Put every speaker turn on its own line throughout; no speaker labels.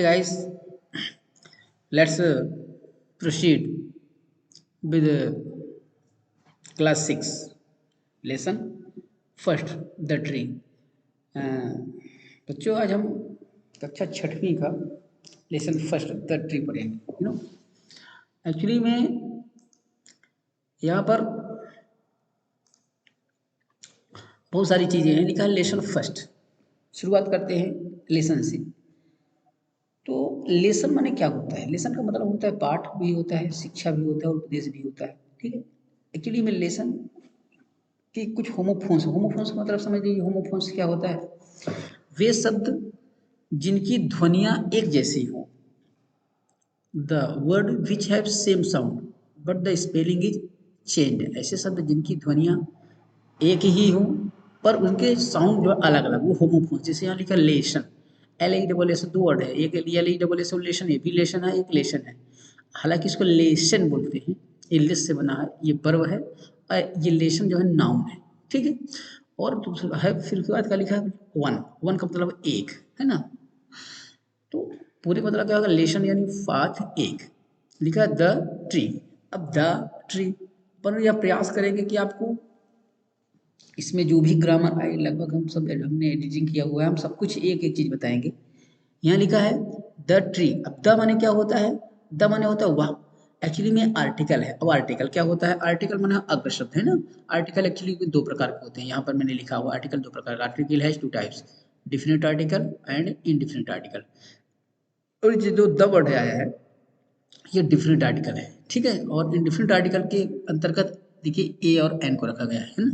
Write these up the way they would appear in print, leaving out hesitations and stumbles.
Guys, let's proceed with class 6 lesson first the tree. बच्चों आज हम कक्षा छठवीं का लेसन फर्स्ट द ट्री पढ़ेंगे। एक्चुअली में यहाँ पर बहुत सारी चीज़ें हैं, लिखा है लेसन फर्स्ट। शुरुआत करते हैं लेसन से। तो लेसन माने क्या होता है? लेसन का मतलब होता है पाठ भी होता है, शिक्षा भी होता है और उपदेश भी होता है। ठीक है। एक्चुअली में लेसन कि कुछ होमोफोन्स का मतलब समझ लीजिए। होमोफोन्स क्या होता है? वे शब्द जिनकी ध्वनियाँ एक जैसी हों, the word which have same sound but the spelling is changed. ऐसे शब्द जिनकी ध्वनियाँ एक ही हों पर उनके साउंड जो अलग अलग, वो होमोफोन्स। जैसे यहाँ लिखा लेशन, LASSON, दो वर्ड है, एक LASSON लेशन, ये भी लेशन है, एक लेशन है। हालांकि इसको लेशन बोलते हैं, ये लेस से बना है, ये वर्ब है और ये लेशन जो है नाउन है। ठीक है। और दूसरा है, फिर उसके बाद क्या लिखा है? वन का मतलब एक है ना। तो पूरे मतलब क्या होगा? लेशन यानी साथ एक। लिखा है द ट्री। अब द ट्री पर यह प्रयास करेंगे कि आपको इसमें जो भी ग्रामर आए, लगभग हमने एडिटिंग किया हुआ है, हम सब कुछ एक एक चीज बताएंगे। यहाँ लिखा है द ट्री। अब द माने क्या होता है? द माने होता है वह। एक्चुअली में आर्टिकल है। अब आर्टिकल क्या होता है? आर्टिकल माने अग्र शब्द है ना। आर्टिकल एक्चुअली दो प्रकार के होते हैं। यहाँ पर मैंने लिखा हुआ आर्टिकल दो प्रकार का। आर्टिकल है two types, definite article and indefinite article. और ये जो द वर्ड आया है, ये डिफरेंट आर्टिकल है। ठीक है। और इनडिफरेंट आर्टिकल के अंतर्गत देखिए ए और एन को रखा गया है ना।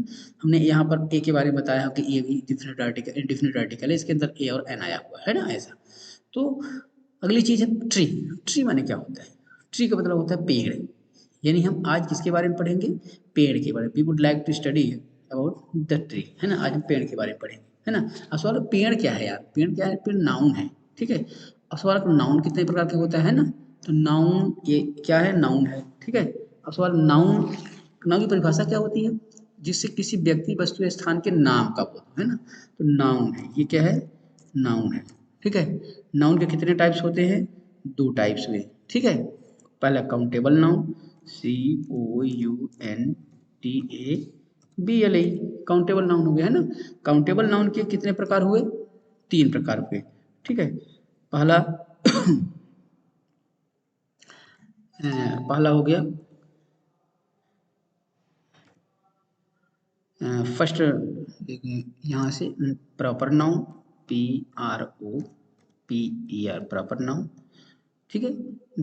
हमने यहाँ पर ए के बारे में बताया कि ए भी डिफरेंट आर्टिकल, इनडिफरेंट आर्टिकल है, इसके अंदर ए और एन आया हुआ है ना, ऐसा। तो अगली चीज है ट्री। ट्री माने क्या होता है? ट्री का मतलब होता है पेड़। यानी हम आज किसके बारे में पढ़ेंगे? पेड़ के बारे में। We would like to study about the tree, है ना। आज हम पेड़ के बारे में पढ़ेंगे, है ना। अब सवाल पेड़ क्या है यार? पेड़ क्या है? पेड़ नाउन है। ठीक है। अब सवाल नाउन कितने प्रकार के होता है ना। तो नाउन ये क्या है? नाउन है। ठीक है। अब सवाल नाउन, नाउन की परिभाषा क्या होती है? जिससे किसी व्यक्ति, वस्तु या स्थान के नाम का बोध, है ना। तो नाउन है, ये क्या है? नाउन है। ठीक है। नाउन के कितने टाइप्स होते हैं? दो टाइप्स हुए। ठीक है। पहला countable noun, COUNTABLE, countable noun हो गया, है ना। काउंटेबल नाउन के कितने प्रकार हुए? तीन प्रकार हुए। ठीक है। पहला पहला हो गया फर्स्ट, यहाँ से proper noun, PROPER, proper noun. ठीक है।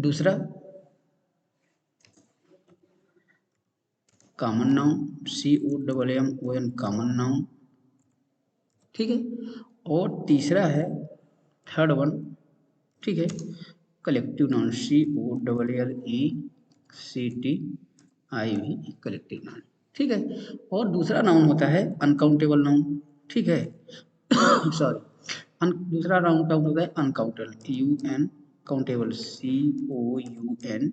दूसरा common noun, COMMON, common noun. ठीक है। और तीसरा है थर्ड वन, ठीक है, collective noun, COLLECTIV, collective noun. ठीक है। और दूसरा नाउन होता है अनकाउंटेबल नाउन। ठीक है। सॉरी, दूसरा नाउन का होता है uncountable, UN countable, COUNTABLE,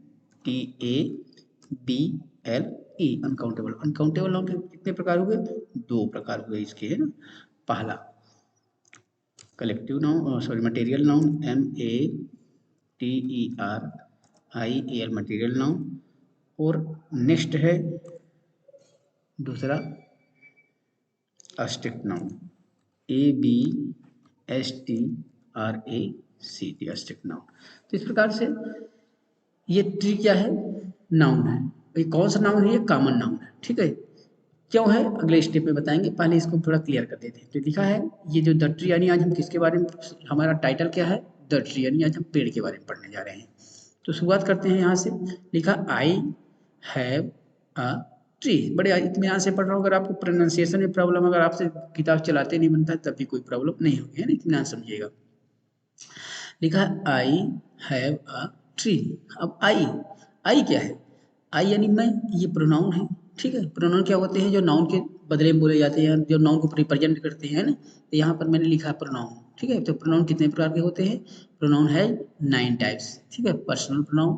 uncountable. Uncountable noun के कितने प्रकार हुए? दो प्रकार हुए इसके, है ना। पहला collective noun, sorry material noun, MATERIAL, material noun. और नेक्स्ट है दूसरा strict noun, ABSTRACT, strict noun. तो इस प्रकार से ये ट्री क्या है? नाउन है। ये कौन सा नाउन है? ये कॉमन नाउन है। ठीक है। क्यों है अगले स्टेप में बताएंगे, पहले इसको थोड़ा क्लियर कर देते हैं। तो लिखा है ये जो द ट्री, यानी आज हम किसके बारे में, हमारा टाइटल क्या है? द ट्री, यानी आज हम पेड़ के बारे में पढ़ने जा रहे हैं। तो शुरुआत करते हैं यहाँ से। लिखा आई हैव अ ट्री। बड़े इत्मीनान से पढ़ रहा हूँ। अगर आपको प्रोनाउंसिएशन में प्रॉब्लम, अगर आपसे किताब चलाते नहीं बनता है तब भी कोई प्रॉब्लम नहीं होगी, है ना। इत्मीनान समझिएगा। लिखा है आई हैव अ ट्री। अब आई क्या है? आई यानी मैं, ये प्रोनाउन है। ठीक है। प्रोनाउन क्या होते हैं? जो नाउन के बदले में बोले जाते हैं, जो नाउन को रिप्रेजेंट करते हैं ना। तो यहाँ पर मैंने लिखा है प्रोनाउन। ठीक है। तो प्रोनाउन कितने प्रकार के होते हैं? प्रोनाउन है 9 टाइप्स। ठीक है। पर्सनल प्रोनाउन,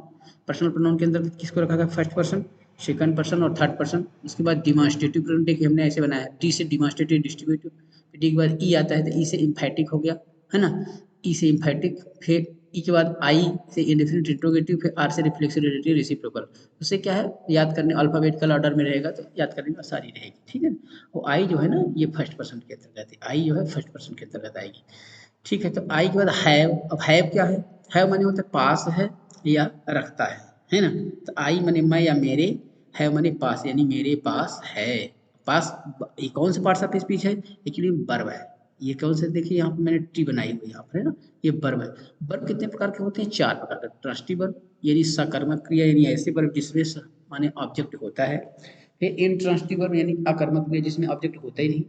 पर्सनल प्रोनाउन के अंदर किसको रखा गया? फर्स्ट पर्सन, सेकंड पर्सन और थर्ड पर्सन। उसके बाद डिमॉन्स्ट्रेटिव प्रोनाउन, देखिए हमने ऐसे बनाया, डी से डिमॉन्स्ट्रेटिव डिस्ट्रीब्यूटिव, डी के बाद ई आता है तो ई से इम्फेटिक हो गया, है ना। ई से इम्फेटिक, फिर ई के बाद आई से इंडेफिनिट इंट्रोगेटिव, फिर आर से रिफ्लेक्सिव रिलेटिव रेसिप्रोकल। उससे क्या है, याद करने अल्फाबेटिकल ऑर्डर में रहेगा तो याद करने में आसानी रहेगी, ठीक है। और आई जो है ना ये फर्स्ट पर्सन के अंतर्गत है, आई जो है फर्स्ट पर्सन के अंतर्गत आएगी, ठीक है। तो आई के बाद हैव, अब हैव क्या है माने होता है पास है या रखता है ना। तो आई माने मैं या मेरे, हैव माने पास यानी मेरे पास है। पास ये कौन सा पार्ट्स ऑफ स्पीच है, एक्चुअली वर्ब है। ये कौन से, देखिए यहाँ पे मैंने ट्री बनाई हुई यहाँ पर है ना, ये वर्ब है। वर्ब कितने प्रकार के होते हैं, 4 प्रकार का। ट्रस्टी वर्ब यानी सकर्मक क्रिया, यानी ऐसे वर्ब जिसमें माने ऑब्जेक्ट होता है। फिर इंट्रांसिटिव वर्ब यानी अकर्मक क्रिया जिसमें ऑब्जेक्ट होता ही नहीं।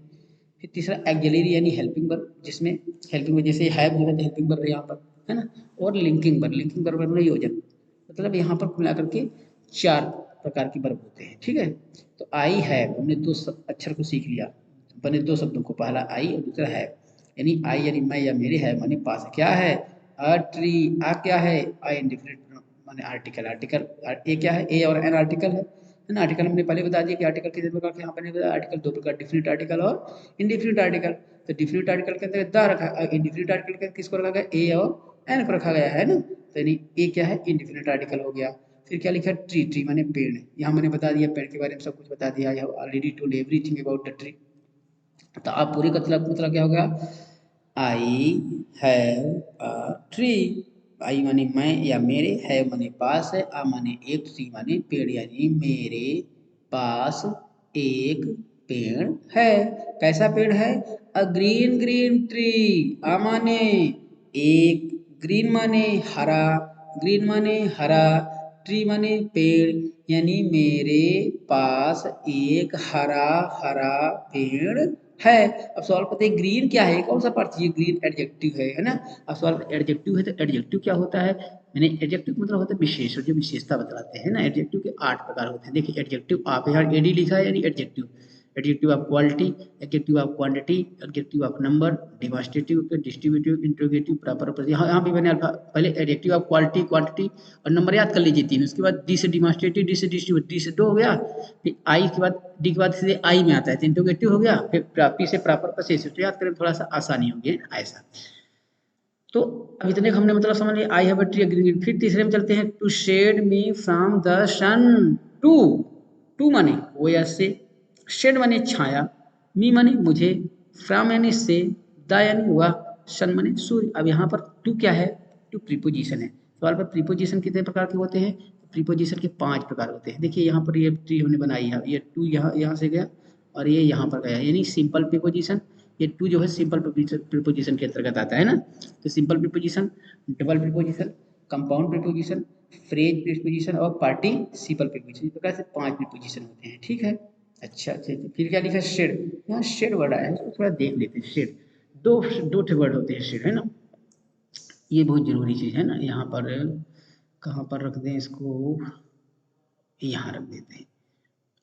फिर तीसरा एक्सिलरी यानी हेल्पिंग वर्ब, जिसमें हेल्पिंग वर्ब जैसे हैव जो है तो हेल्पिंग वर्ब है यहाँ पर, है ना। और लिंकिंग वर्ब, लिंकिंग वर्ब मतलब योजक, मतलब यहाँ पर मिला करके 4 प्रकार के वर्ब होते हैं, ठीक है। तो आई हैव, हमने 2 अक्षर को सीख लिया, बने 2 शब्दों को, पहला आई और दूसरा हैव। यानी आई यानी मैं या मेरे, है माने पास, क्या है अ ट्री, आ क्या है आई इंडिफिनिट माने आर्टिकल, आर्टिकल ए क्या है, ए और एन आर्टिकल है ना। आर्टिकल हमने पहले बता दिया कि आर्टिकल कितने प्रकार के, यहाँ पर नहीं बताया। आर्टिकल 2 प्रकार, डिफिनिट आर्टिकल और इंडिफिनिट आर्टिकल। तो डिफिनिट आर्टिकल के अंदर द रखा, इंडिफिनिट आर्टिकल के किसको रखा गया, ए और एन को रखा गया है ना। तो यानी ए क्या है, इंडिफिनिट आर्टिकल हो गया। फिर क्या लिखा, ट्री, ट्री माने पेड़, यहाँ मैंने बता दिया पेड़ के बारे में सब कुछ बता दिया, I have already told everything about the tree. तो आप पूरी मतलब क्या हो गया, आई हैव अ ट्री, आई माने मैं या मेरे, है माने पास है, आ माने एक, ट्री माने पेड़, यानी मेरे पास एक पेड़ है। कैसा पेड़ है, अ ग्रीन ग्रीन ट्री, आ माने एक, ग्रीन माने हरा, ग्रीन माने हरा, ट्री माने पेड़, यानी मेरे पास एक हरा हरा पेड़ है। अब सवाल करते हैं ग्रीन क्या है, कौन सा पार्ट, ये ग्रीन एडजेक्टिव है ना। अब सवाल एडजेक्टिव है तो एडजेक्टिव क्या होता है, मैंने एडजेक्टिव मतलब होता है विशेष, जो विशेषता बतलाते हैं ना। एडजेक्टिव के 8 प्रकार होते हैं। देखिए एडजेक्टिव, आप यहाँ एडी लिखा है यानी adjective, adjective of quality, adjective of quantity, adjective of number, demonstrative, distributive, interrogative, proper. यहाँ भी मैंने पहले एडजेक्टिव ऑफ क्वालिटी, क्वांटिटी और नंबर याद कर लीजिए 3। उसके बाद डी से डिमॉन्स्ट्रेटिव, डी से डिस्ट्रीब्यूटिव, डी से 2 हो गया। फिर आई के बाद, डी के बाद सीधे आई में आता है तो इंट्रोगेटिव हो गया। फिर पी से प्रॉपर प्रोसेस, तो याद करें थोड़ा सा आसानी होगी ऐसा। तो अब इतने हमने मतलब समझ लिया, I have a tree green. फिर तीसरे में चलते हैं, to shade me from the sun, to, to माने वो या से, शेड माने छाया, मी माने मुझे, फ्रॉम यानी से, द यानी वह, सन माने सूर्य। अब यहाँ पर टू क्या है, टू प्रीपोजिशन है। सवाल पर प्रीपोजिशन कितने प्रकार के होते हैं, प्रीपोजिशन के 5 प्रकार होते हैं। देखिए यहाँ पर ये ट्री हमने बनाई है, ये टू यहाँ से गया और ये यहाँ पर गया, यानी सिंपल प्रीपोजिशन। ये टू जो है सिंपल प्रीपोजिशन के अंतर्गत आता है ना। तो simple preposition, double preposition, compound preposition, phrase preposition और पार्टिसिपल प्रीपोजिशन, इस प्रकार से 5 प्रीपोजिशन होते हैं, ठीक है। अच्छा, फिर क्या लिखा है, शेड, यहाँ शेड वर्ड आया है, उसको थोड़ा देख लेते हैं। शेड, दो दो वर्ड होते हैं शेड, है ना। ये बहुत जरूरी चीज है ना। यहाँ पर कहाँ पर रख दें इसको, यहाँ रख देते हैं,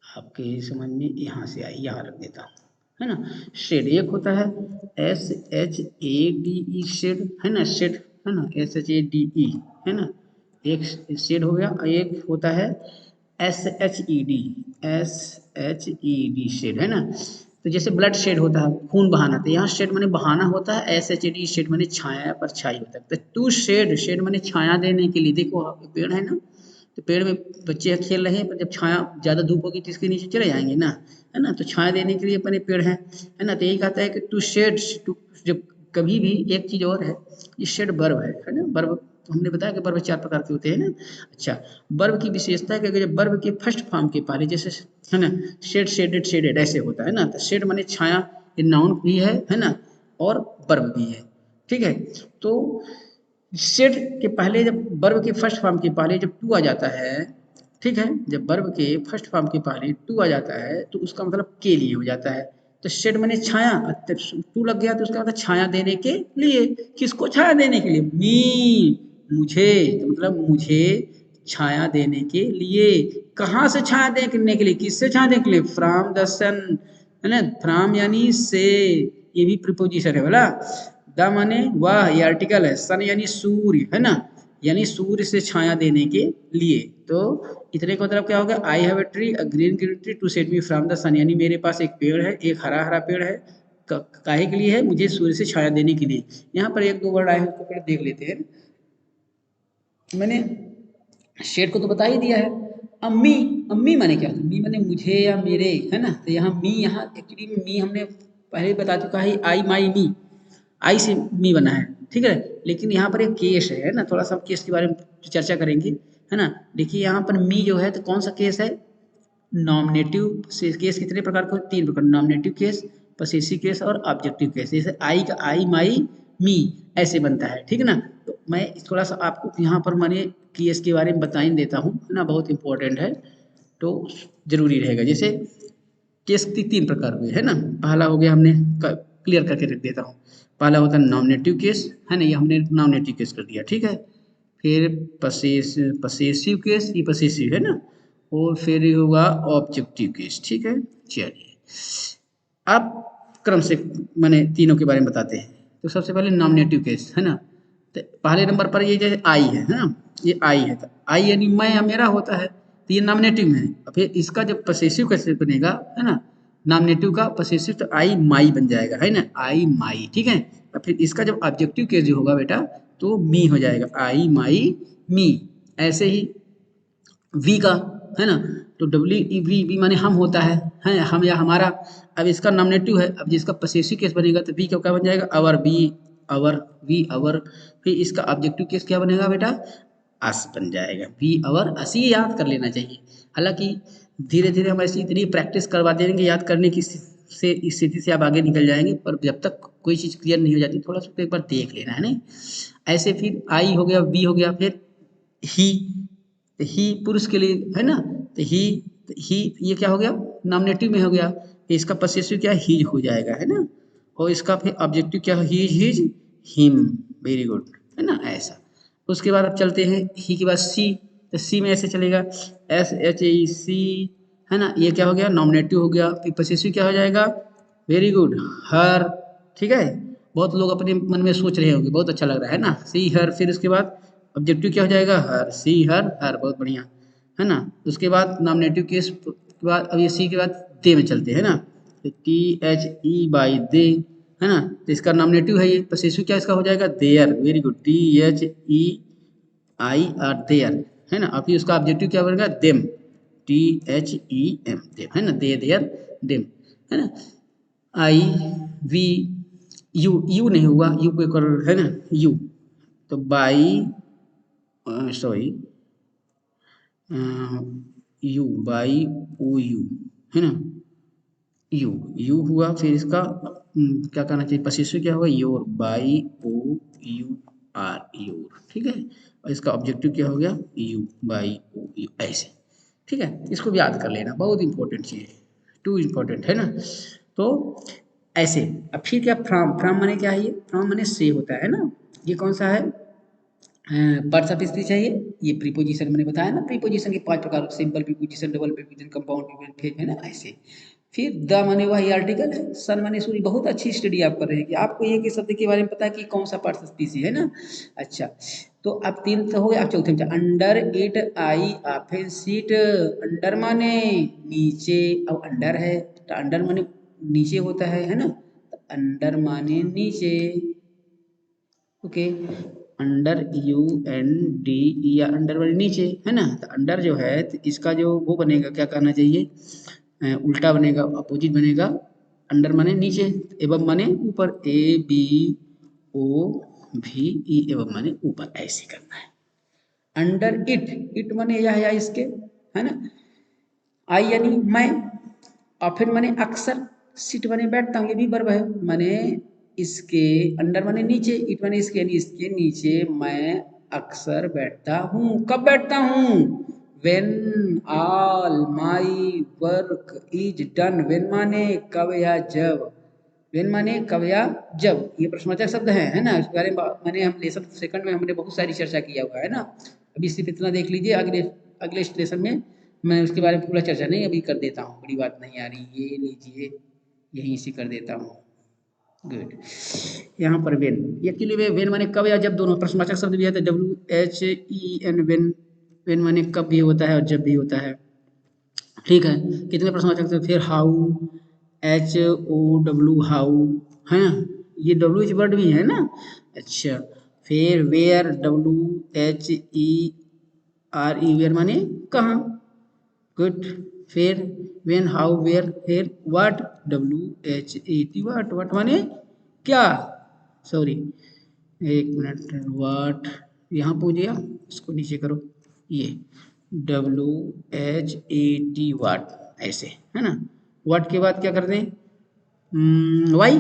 आपके समझ में यहाँ से आई, यहाँ रख देता हूँ, है ना। शेड एक होता है SHADE, शेड है ना, शेड है ना, SHADE है ना, एक शेड हो गया। एक होता है SHED शेड है ना। तो जैसे ब्लड शेड होता है खून बहाना, तो यहाँ शेड माने बहाना होता है, SHAD शेड माने छाया पर छाई होता है। तो टू शेड, शेड माने छाया देने के लिए। देखो पेड़ है ना, तो पेड़ में बच्चे खेल रहे हैं, पर जब छाया ज़्यादा धूप होगी तो इसके नीचे चले जाएंगे ना, है ना। तो छाया देने के लिए अपने पेड़ है ना। तो यही कहता है कि टू शेड, टू, जब कभी भी एक चीज़ और है, ये शेड वर्ब है ना। वर्ब हमने बताया कि वर्ब 4 प्रकार के होते हैं ना। अच्छा, वर्ब की विशेषता है कि अगर वर्ब के फर्स्ट फॉर्म के पहले, जैसे है ना, शेड, शेडेड, शेडेड ऐसे होता है ना। तो शेड माने छाया, ये नाउन भी है ना, और वर्ब भी है, ठीक है। तो शेड के पहले, जब वर्ब के फर्स्ट फॉर्म के पहले जब टू आ जाता है, ठीक है, जब वर्ब के फर्स्ट फॉर्म के पहले टू आ जाता है तो उसका मतलब के लिए हो जाता है। तो शेड माने छाया, टू लग गया तो उसका मतलब छाया देने के लिए। किसको छाया देने के लिए, मी, मुझे, तो मतलब मुझे छाया देने के लिए। कहाँ से छाया देने के लिए, किससे छाया देने के लिए, फ्रॉम द सन, है ना। फ्रॉम यानी से, ये भी प्रीपोजिशन है बोला। द माने वह, ये आर्टिकल है। सन यानी सूर्य, है ना, यानी सूर्य से छाया देने के लिए। तो इतने का मतलब क्या होगा, I have a tree, a green green tree, to set me from the sun, यानी मेरे पास एक पेड़ है, एक हरा हरा पेड़ है। काहे के लिए है, मुझे सूर्य से छाया देने के लिए। यहाँ पर एक दो वर्ड आए हैं, उसको पहले देख लेते हैं। मैंने शेड को तो बता ही दिया है। अब मी, अब मी माने क्या होता है? मी माने मुझे या मेरे, है ना? तो यहाँ मी, यहाँ एक्चुअली में मी हमने पहले ही बता चुका है, आई माई मी, आई से मी बना है, ठीक है। लेकिन यहाँ पर एक केस है ना, थोड़ा सा हम केस के बारे में चर्चा करेंगे, है ना। देखिए यहाँ पर मी जो है तो कौन सा केस है? नॉमिनेटिव केस कितने प्रकार के? तीन प्रकार, नॉमिनेटिव केस, पसेसिव केस और ऑब्जेक्टिव केस। जैसे आई का आई माई मी ऐसे बनता है, ठीक है ना। तो मैं थोड़ा सा आपको यहाँ पर मैंने केस के बारे में बता ही देता हूँ, है ना, बहुत इंपॉर्टेंट है तो जरूरी रहेगा। जैसे केस तीन प्रकार हुए, है ना। पहला हो गया, हमने क्लियर करके रख देता हूँ। पहला होता है नॉमिनेटिव केस, है ना, ये हमने नॉमिनेटिव केस कर दिया, ठीक है। फिर पसेसिव केस, ये पसेसिव है ना। और फिर ये होगा ऑब्जेक्टिव केस, ठीक है। चलिए अब क्रम से मैंने तीनों के बारे में बताते हैं। तो सबसे पहले नॉमिनेटिव केस, है ना। तो पहले नंबर पर ये जैसे आई है ना, ये आई है, तो आई यानी मैं या मेरा होता है, तो ये नॉमिनेटिव में है। और फिर इसका जब पसेसिव कैसे बनेगा, है ना, नॉमिनेटिव का पसेसिव, तो आई माई बन जाएगा, है ना, आई माई, ठीक है। और फिर इसका जब ऑब्जेक्टिव केस जो होगा बेटा, तो मी हो जाएगा, आई माई मी। ऐसे ही वी का, है ना, तो डब्ल्यू ई वी, वी माने हम होता है हम या हमारा। अब इसका नॉमिनेटिव है, अब जिसका पसेसिव केस बनेगा तो वी का क्या बन जाएगा? अवर, बी अवर, वी अवर। फिर इसका ऑब्जेक्टिव केस क्या बनेगा बेटा? अस बन जाएगा, वी अवर अस। ये याद कर लेना चाहिए। हालांकि धीरे धीरे हम ऐसी इतनी प्रैक्टिस करवा देंगे याद करने की से, इस स्थिति से आप आगे निकल जाएंगे, पर जब तक कोई चीज़ क्लियर नहीं हो जाती, थोड़ा सा तो एक बार देख लेना, है नहीं। ऐसे फिर आई हो गया, वी हो गया, फिर ही, तो ही पुरुष के लिए, है ना। तो ही ये क्या हो गया? नॉमिनेटिव में हो गया। इसका पसेसिव क्या? हीज हो जाएगा, है ना। और इसका फिर ऑब्जेक्टिव क्या? He's his him. Very good, है ना, ऐसा। उसके बाद अब चलते हैं ही के बाद सी, तो सी में ऐसे चलेगा, एस एच ई सी, है ना। ये क्या हो गया? नॉमिनेटिव हो गया। फिर पसेसिव क्या हो जाएगा? वेरी गुड, हर, ठीक है। बहुत लोग अपने मन में सोच रहे होंगे, बहुत अच्छा लग रहा है ना, सी हर। फिर उसके बाद ऑब्जेक्टिव क्या हो जाएगा? हर, सी हर हर, बहुत बढ़िया, है ना। उसके बाद नॉमिनेटिव केस के बाद अब ये सी के बाद दे में चलते हैं ना, टी एच ई बाई दे, है ना। तो इसका नॉमिनेटिव है ये, पसेसिव क्या इसका हो जाएगा? There, very good, T H E I R there, है ना। और फिर उसका ऑब्जेक्टिव क्या बनेगा? Them, T H E M, them, है ना, दे देयर देम, है ना। आई वी यू, यू नहीं हुआ, यू को एक और, है ना, यू। तो Y, sorry, you, Y O U, है ना, यू, यू हुआ। फिर इसका क्या कहना चाहिए? पसेसिव क्या होगा? Your, Y O U R, your, ठीक है। और इसका ऑब्जेक्टिव क्या हो गया? यू, बाई ओ यू, ऐसे, ठीक है। इसको भी याद कर लेना, बहुत इंपॉर्टेंट चीज़ है, टू इंपॉर्टेंट, है ना। तो ऐसे। अब फिर क्या? फ्रॉम, फ्रॉम माने क्या है? ये फ्रॉम माने से होता है ना। ये कौन सा है? पार्ट्स ऑफ स्पीच है ये। ये प्रीपोजिशन मैंने बताया ना, प्रीपोजिशन के पांच प्रकार, simple preposition, double preposition, compound preposition, है ना, ऐसे। फिर द माने वही आर्टिकल है, सन माने सूर्य। बहुत अच्छी स्टडी आप कर रहे हैं कि आपको एक ही शब्द के बारे में पता है कि कौन सा पार्ट्स ऑफ स्पीच है ना। अच्छा, तो अब तीन तो हो गए, अब चौथे में under it I often seat. Under माने नीचे, अब अंडर है तो अंडर माने नीचे होता है ना। अंडर माने नीचे, okay. Under, U N D, या अंडर वाले नीचे, है ना। तो अंडर जो है तो इसका जो वो बनेगा, क्या कहना चाहिए? उल्टा बनेगा, अपोजिट बनेगा। अंडर माने नीचे, एवं माने ऊपर, ए बी ओ भी ई, एवं माने ऊपर, ऐसे करना है। अंडर इट, इट माने यह या इसके, है ना। आई यानी मैं, और फिर मैंने अक्सर, सीट बने बैठता हूँ, ये भी वर्ब है। मैंने इसके, अंडर माने नीचे, इट माने इसके, यानी इसके नीचे मैं अक्सर बैठता हूँ। कब बैठता हूँ? When all my work is done. When माने कब या जब, वेन माने कब या जब, ये प्रश्नवाचक शब्द है ना। इसके बारे में मैंने, हम लेसन सेकंड में हमने बहुत सारी चर्चा किया हुआ है ना। अभी सिर्फ इतना देख लीजिए, अगले अगले लेसन में मैं उसके बारे में पूरा चर्चा नहीं अभी कर देता हूँ, बड़ी बात नहीं आ रही, ये लीजिए, यहीं से कर देता हूँ। गुड। यहाँ पर वेन, ये के लिए वेन माने कब या जब, दोनों प्रश्नवाचक शब्द भी है, तो W H E N, when. When माने कब भी होता है और जब भी होता है, ठीक है। कितने प्रश्नवाचक शब्द? फिर how, H O W, how, है ना। ये डब्ल्यू एच वर्ड भी है ना। अच्छा, फिर वेयर, WHERE, वेयर माने कहाँ, गुड। फिर व्हेन, हाउ, वेयर, फिर व्हाट, WHAT, व्हाट माने क्या, सॉरी एक मिनट, व्हाट यहाँ पूछ दिया, इसको नीचे करो, ये WHAT, वाट, ऐसे है ना। वाट के बाद क्या कर दें, वाई,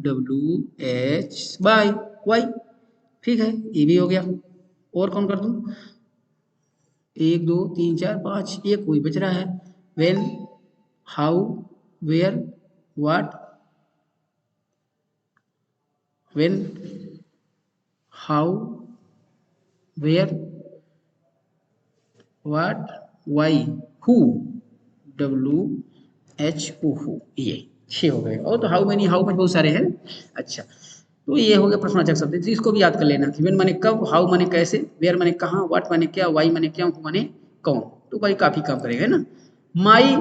WH ठीक है, ये भी हो गया। और कौन कर दूं, 1 2 3 4 5, एक कोई बच रहा है, when, how, where, what, when, how, where, what, why, who, WHO, who, ये 6 हो गए। और तो हाउ मेनी, हाउ में बहुत सारे हैं। अच्छा, तो ये हो गया प्रश्नवाचक शब्द, तो इसको भी याद कर लेना कि वेन माने कब, हाउ माने कैसे, वेयर माने कहाँ, व्हाट माने क्या, वाई माने क्या, हु माने कौन। तो भाई काफी काम करेगा, है ना। माई,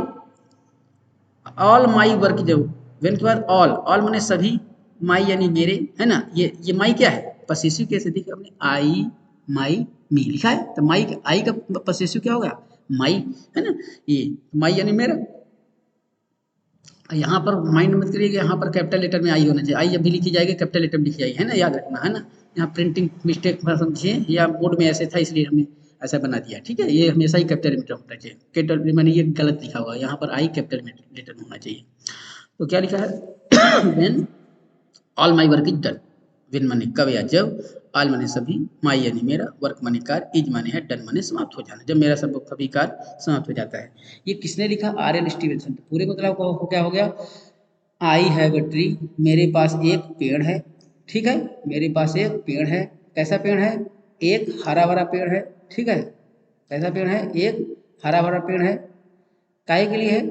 ऑल माई वर्क, जब वेन के बाद ऑल, ऑल माने सभी, माई यानी मेरे, है ना। ये माई क्या है, पसेसिव कैसे देखिए हमने, आई, माई, मी लिखा है, तो माई, आई का पसेसिव क्या होगा, माई, है ना। ये माई यानी मेरा। यहाँ पर माइंड मत करिए कि यहाँ पर कैपिटल लेटर में आई होना चाहिए, आई जब भी लिखी जाएगी कैपिटल लेटर में लिखी जाएगी, है ना, याद रखना, है ना। यहाँ प्रिंटिंग मिस्टेक समझिए, या बोर्ड में ऐसे था इसलिए हमने ऐसा बना दिया, ठीक है। ये हमेशा ही कैपिटल लेटर होना चाहिए, कैपिटल मैंने ये गलत लिखा हुआ है, यहाँ पर आई कैपिटल लेटर में होना चाहिए। तो क्या लिखा है, when all my work is done, win माने कब या जब, ऑल माने सभी, माई यानी मेरा, वर्क माने कार्य, इज माने है, डन माने समाप्त हो जाना, जब मेरा सब सभी कार्य समाप्त हो जाता है। ये किसने लिखा, RL स्टीवेंसन। तो पूरे मतलब को क्या हो गया, आई हैव अ ट्री, मेरे पास एक पेड़ है, ठीक है, मेरे पास एक पेड़ है, कैसा पेड़ है, एक हरा भरा पेड़ है, ठीक है, कैसा पेड़ है, एक हरा भरा पेड़ है, काहे के लिए है,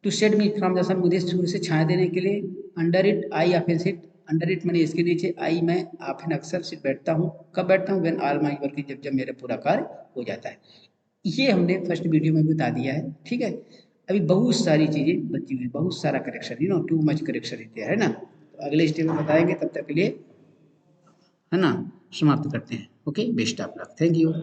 to shade me from the sun, मुझे सूर्य से छाया देने के लिए, under it I often sit, under it मैंने इसके नीचे, आई मैं ऑफन अक्सर सिट बैठता हूँ, कब बैठता हूँ, व्हेन ऑल माय वर्क, जब जब मेरा पूरा कार्य हो जाता है। ये हमने फर्स्ट वीडियो में बता दिया है, ठीक है। अभी बहुत सारी चीजें बची हुई, बहुत सारा करेक्शन, टू मच करेक्शन रहते है ना। तो अगले स्टेप में बताएंगे, तब तक के लिए, है ना, समाप्त करते हैं। Okay, best of luck, thank you.